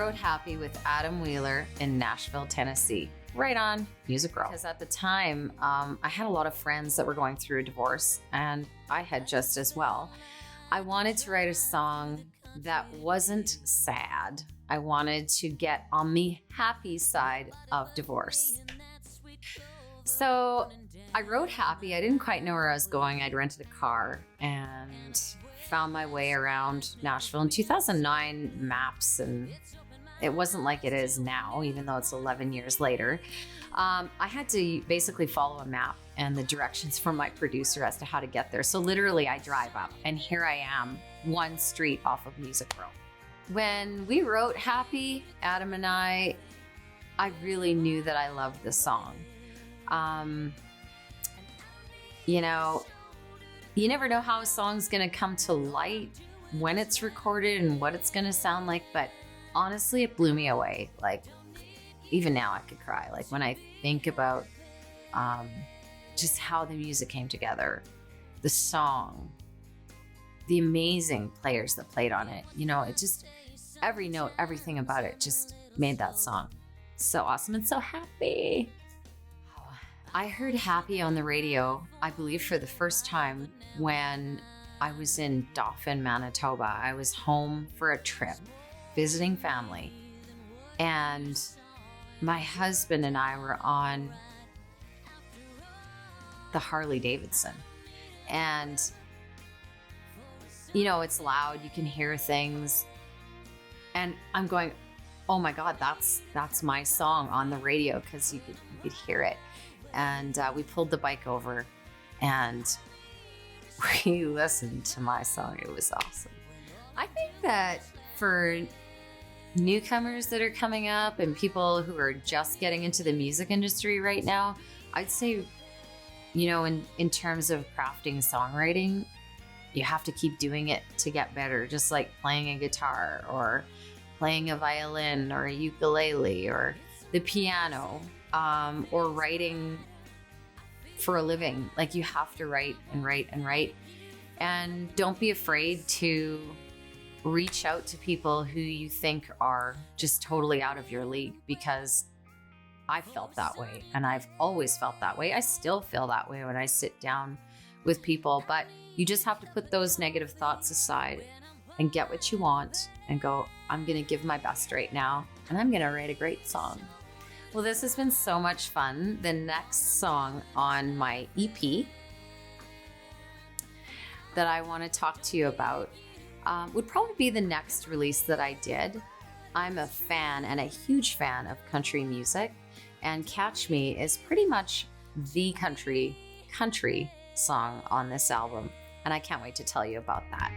wrote Happy with Adam Wheeler in Nashville, Tennessee. Right on Music Row. Because at the time, I had a lot of friends that were going through a divorce, and I had just as well. I wanted to write a song that wasn't sad. I wanted to get on the happy side of divorce. So I wrote Happy. I didn't quite know where I was going. I'd rented a car and found my way around Nashville. In 2009, maps, and it wasn't like it is now, even though it's 11 years later. I had to basically follow a map and the directions from my producer as to how to get there. So literally I drive up and here I am, one street off of Music Row. When we wrote Happy, Adam and I really knew that I loved the song. You know, you never know how a song's going to come to light, when it's recorded and what it's going to sound like. But honestly, it blew me away. Like, even now I could cry. Like when I think about just how the music came together, the song, the amazing players that played on it. You know, it just, every note, everything about it just made that song so awesome and so happy. I heard Happy on the radio, I believe for the first time when I was in Dauphin, Manitoba. I was home for a trip, visiting family. And my husband and I were on the Harley Davidson. And, you know, it's loud, you can hear things. And I'm going, oh my God, that's my song on the radio, because you could hear it. And we pulled the bike over and we listened to my song. It was awesome. I think that for newcomers that are coming up and people who are just getting into the music industry right now, I'd say, you know, in terms of crafting songwriting, you have to keep doing it to get better, just like playing a guitar or playing a violin or a ukulele or the piano. Or writing for a living. Like, you have to write and write and write. And don't be afraid to reach out to people who you think are just totally out of your league, because I felt that way and I've always felt that way. I still feel that way when I sit down with people, but you just have to put those negative thoughts aside and get what you want and go, I'm going to give my best right now and I'm going to write a great song. Well, this has been so much fun. The next song on my EP that I want to talk to you about would probably be the next release that I did. I'm a fan and a huge fan of country music, and Catch Me is pretty much the country song on this album, and I can't wait to tell you about that.